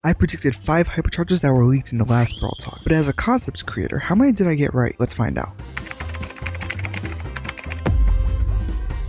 I predicted 5 hypercharges that were leaked in the last Brawl Talk, but as a concepts creator, how many did I get right? Let's find out.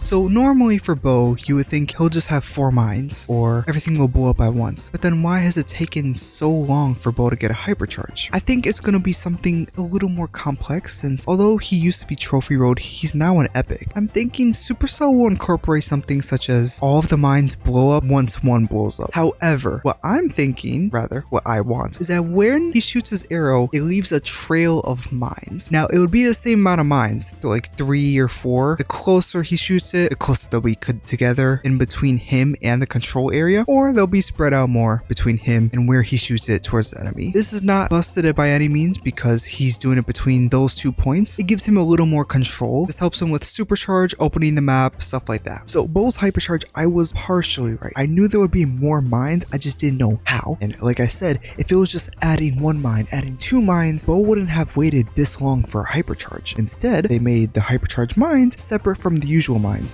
So normally for Bo, you would think he'll just have 4 mines, or everything will blow up at once. But then why has it taken so long for Bo to get a hypercharge? I think it's going to be something a little more complex, since although he used to be trophy road, he's now an epic. I'm thinking Supercell will incorporate something such as all of the mines blow up once one blows up. However, what I'm thinking, rather what I want, is that when he shoots his arrow, it leaves a trail of mines. Now it would be the same amount of mines, like 3 or 4. The closer he shoots it, the closer they'll be together in between him and the control area, or they'll be spread out more between him and where he shoots it towards the enemy. This is not busted by any means because he's doing it between those 2 points. It gives him a little more control. This helps him with supercharge, opening the map, stuff like that. So Bo's hypercharge, I was partially right. I knew there would be more mines, I just didn't know how. And like I said, if it was just adding 1 mine, adding 2 mines, Bo wouldn't have waited this long for a hypercharge. Instead, they made the hypercharge mines separate from the usual mines.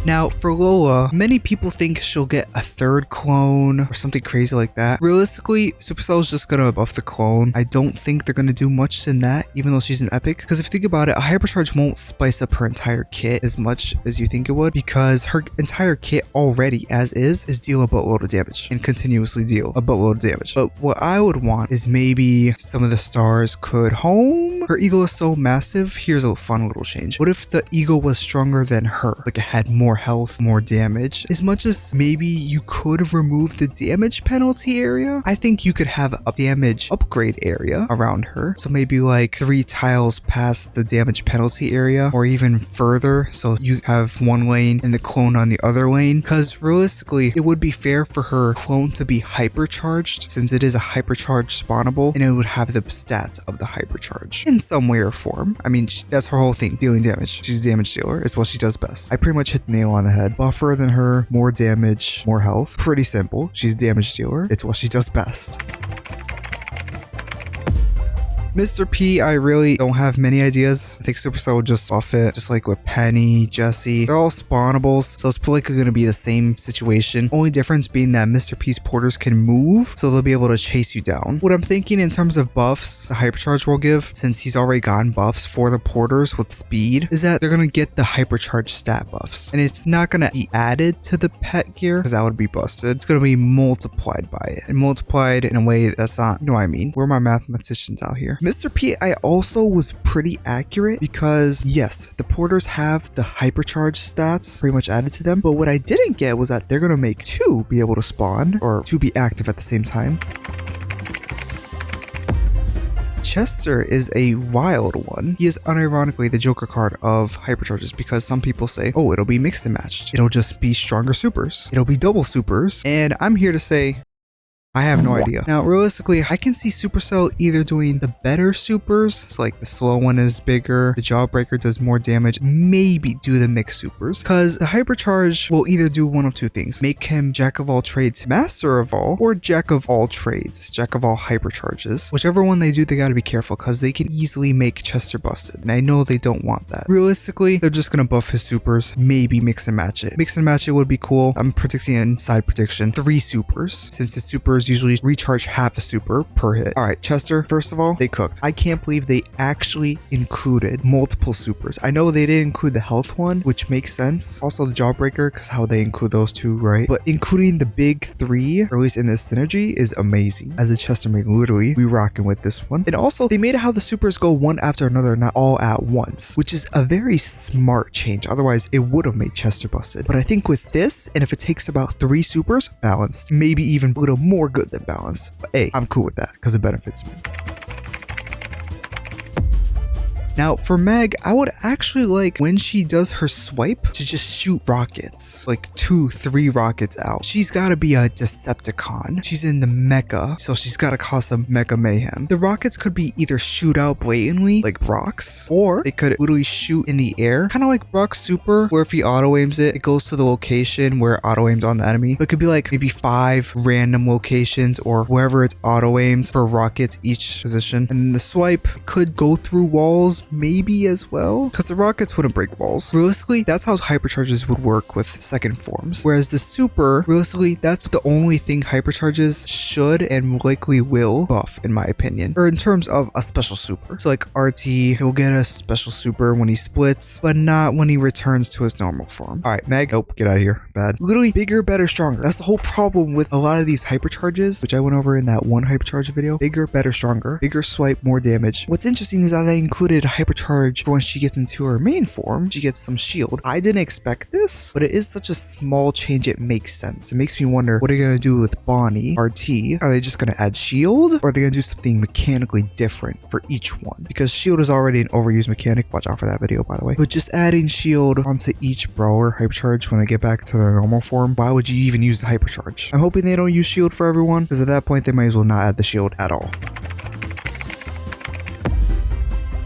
Now, for Lola, many people think she'll get a 3rd clone or something crazy like that. Realistically, Supercell is just gonna buff the clone. I don't think they're gonna do much in that, even though she's an epic. Because if you think about it, a hypercharge won't spice up her entire kit as much as you think it would, because her entire kit already, as is deal a buttload of damage and continuously deal a buttload of damage. But what I would want is maybe some of the stars could home. Her eagle is so massive. Here's a fun little change. What if the eagle was stronger than her? Like it had more health, more damage. As much as maybe you could remove the damage penalty area, I think you could have a damage upgrade area around her. So maybe like 3 tiles past the damage penalty area, or even further. So you have 1 lane and the clone on the other lane. Because realistically, it would be fair for her clone to be hypercharged, since it is a hypercharge spawnable, and it would have the stats of the hypercharge in some way or form. I mean, that's her whole thing, dealing damage. She's a damage dealer. It's what she does best. I pretty much hit the nail on the head. Buffer than her, more damage, more health. Pretty simple. She's a damage dealer. It's what she does best. Mr. P, I really don't have many ideas. I think Supercell would just buff it, just like with Penny, Jessie. They're all spawnables, so it's probably going to be the same situation. Only difference being that Mr. P's porters can move, so they'll be able to chase you down. What I'm thinking in terms of buffs, the Hypercharge will give, since he's already gotten buffs for the porters with speed, is that they're going to get the Hypercharge stat buffs. And it's not going to be added to the pet gear, because that would be busted. It's going to be multiplied by it, and multiplied in a way that's not, you know what I mean? Where are my mathematicians out here? Mr. P, I also was pretty accurate because yes, the porters have the hypercharge stats pretty much added to them, but what I didn't get was that they're gonna make 2 be able to spawn, or 2 be active at the same time. Chester is a wild one. He is unironically the Joker card of hypercharges, because some people say, oh, it'll be mixed and matched. It'll just be stronger supers. It'll be double supers. And I'm here to say, I have no idea. Now, realistically, I can see Supercell either doing the better supers, so like the slow one is bigger, the Jawbreaker does more damage, maybe do the mixed supers, because the Hypercharge will either do one of 2 things: make him Jack of all trades, Master of all, or Jack of all trades, Jack of all hypercharges. Whichever one they do, they gotta be careful, because they can easily make Chester busted, and I know they don't want that. Realistically, they're just gonna buff his supers, maybe mix and match it. Mix and match it would be cool. I'm predicting an inside prediction, 3 supers, since his supers usually recharge half a super per hit. All right, Chester, first of all, they cooked. I can't believe they actually included multiple supers. I know they didn't include the health one, which makes sense. Also the Jawbreaker, because how they include those 2, right? But including the big 3, or at least in this synergy, is amazing. As a Chester main, literally, we rocking with this one. And also, they made it how the supers go one after another, not all at once, which is a very smart change. Otherwise, it would have made Chester busted. But I think with this, and if it takes about 3 supers, balanced, maybe even a little more good than balanced. But hey, I'm cool with that because it benefits me. Now for Meg, I would actually like when she does her swipe to just shoot rockets, like 2, 3 rockets out. She's gotta be a Decepticon. She's in the mecha, so she's gotta cause some mecha mayhem. The rockets could be either shoot out blatantly, like Brock's, or they could literally shoot in the air, kind of like Brock's super, where if he auto aims it, it goes to the location where it auto aims on the enemy. But it could be like maybe 5 random locations, or wherever it's auto aimed for rockets each position. And the swipe could go through walls, maybe as well, because the rockets wouldn't break walls. Realistically, that's how hypercharges would work with second forms. Whereas the super, realistically, that's the only thing hypercharges should and likely will buff, in my opinion. Or in terms of a special super. So like RT, he'll get a special super when he splits, but not when he returns to his normal form. Alright, Meg, nope, get out of here. Bad. Literally bigger, better, stronger. That's the whole problem with a lot of these hypercharges, which I went over in that one hypercharge video. Bigger, better, stronger. Bigger swipe, more damage. What's interesting is that I included a hypercharge for when she gets into her main form. She gets some shield. I didn't expect this, but it is such a small change, it makes sense. It makes me wonder, what are they going to do with Bonnie, RT? Are they just going to add shield? Or are they going to do something mechanically different for each one? Because shield is already an overused mechanic. Watch out for that video, by the way. But just adding shield onto each brawler hypercharge when they get back to their normal form, why would you even use the hypercharge? I'm hoping they don't use shield for everyone, because at that point they might as well not add the shield at all.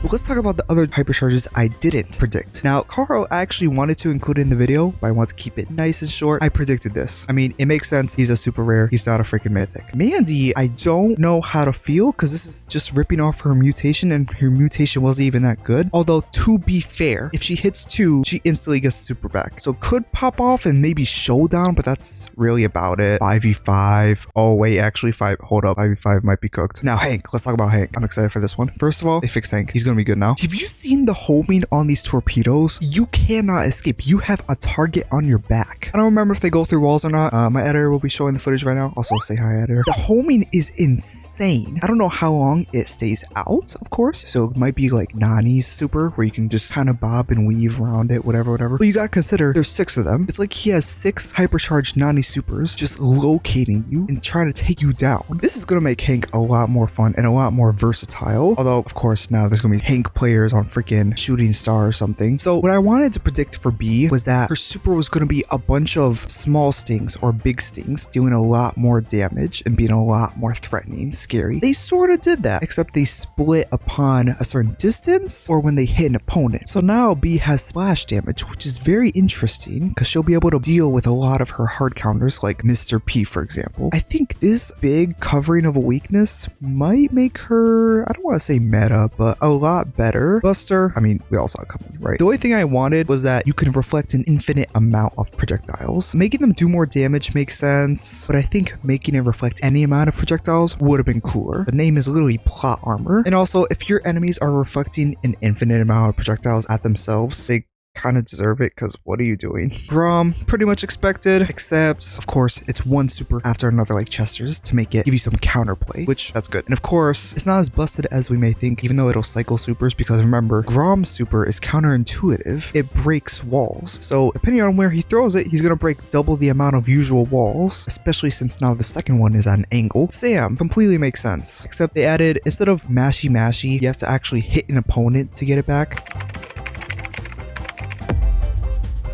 But let's talk about the other hypercharges I didn't predict. Now, Carl I actually wanted to include in the video, but I want to keep it nice and short. I predicted this. I mean, it makes sense. He's a super rare. He's not a freaking mythic. Mandy, I don't know how to feel because this is just ripping off her mutation, and her mutation wasn't even that good. Although, to be fair, if she hits 2, she instantly gets super back. So could pop off and maybe showdown, but that's really about it. 5v5. Oh, wait, actually 5. Hold up. 5v5 might be cooked. Now, Hank. Let's talk about Hank. I'm excited for this one. First of all, they fixed Hank. He's gonna be good now. Have you seen the homing on these torpedoes? You cannot escape. You have a target on your back. I don't remember if they go through walls or not. My editor will be showing the footage right now. Also, say hi, editor. The homing is insane. I don't know how long it stays out, of course. So it might be like Nani's super, where you can just kind of bob and weave around it, whatever. But you gotta consider there's 6 of them. It's like he has 6 hypercharged Nani supers just locating you and trying to take you down. This is gonna make Hank a lot more fun and a lot more versatile. Although, of course, now there's gonna be Hank players on freaking Shooting Star or something. So what I wanted to predict for B was that her super was going to be a bunch of small stings or big stings, doing a lot more damage and being a lot more threatening, scary. They sort of did that, except they split upon a certain distance or when they hit an opponent. So now B has splash damage, which is very interesting because she'll be able to deal with a lot of her hard counters, like Mr. P, for example. I think this big covering of a weakness might make her, I don't want to say meta, but a lot better. Buster, I mean, we all saw it coming, right? The only thing I wanted was that you can reflect an infinite amount of projectiles. Making them do more damage makes sense, but I think making it reflect any amount of projectiles would have been cooler. The name is literally plot armor. And also, if your enemies are reflecting an infinite amount of projectiles at themselves, they kind of deserve it, because what are you doing? Grom, pretty much expected, except of course it's one super after another like Chester's to make it give you some counterplay, which that's good. And of course it's not as busted as we may think, even though it'll cycle supers, because remember, Grom's super is counterintuitive. It breaks walls, so depending on where he throws it, he's gonna break double the amount of usual walls, especially since now the second one is at an angle. Sam completely makes sense, except they added, instead of mashy, you have to actually hit an opponent to get it back.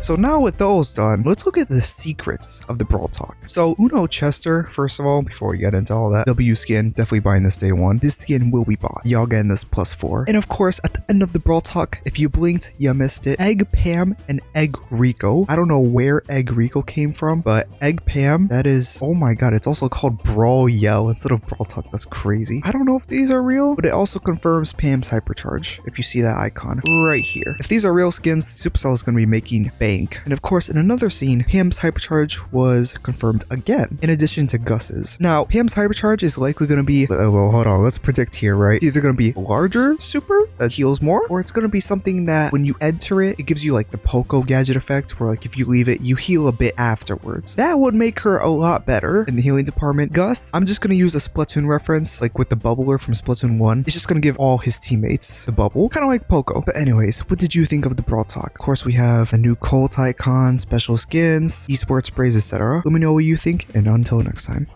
So now with those done, let's look at the secrets of the Brawl Talk. So Uno Chester, first of all, before we get into all that, W skin, definitely buying this day 1. This skin will be bought. Y'all getting this +4. And of course, at the end of the Brawl Talk, if you blinked, you missed it. Egg Pam and Egg Rico. I don't know where Egg Rico came from, but Egg Pam, that is, oh my god, it's also called Brawl Yell instead of Brawl Talk. That's crazy. I don't know if these are real, but it also confirms Pam's Hypercharge, if you see that icon right here. If these are real skins, Supercell is going to be making bank. And of course, in another scene, Pam's Hypercharge was confirmed again, in addition to Gus's. Now, Pam's Hypercharge is likely going to be, well, hold on, let's predict here, right? It's either going to be larger super that heals more, or it's going to be something that when you enter it, it gives you like the Poco gadget effect, where like if you leave it, you heal a bit afterwards. That would make her a lot better in the healing department. Gus, I'm just going to use a Splatoon reference, like with the bubbler from Splatoon 1. It's just going to give all his teammates the bubble, kind of like Poco. But anyways, what did you think of the Brawl Talk? Of course, we have a new Colt icon, special skins, esports sprays, etc. Let me know what you think, and until next time.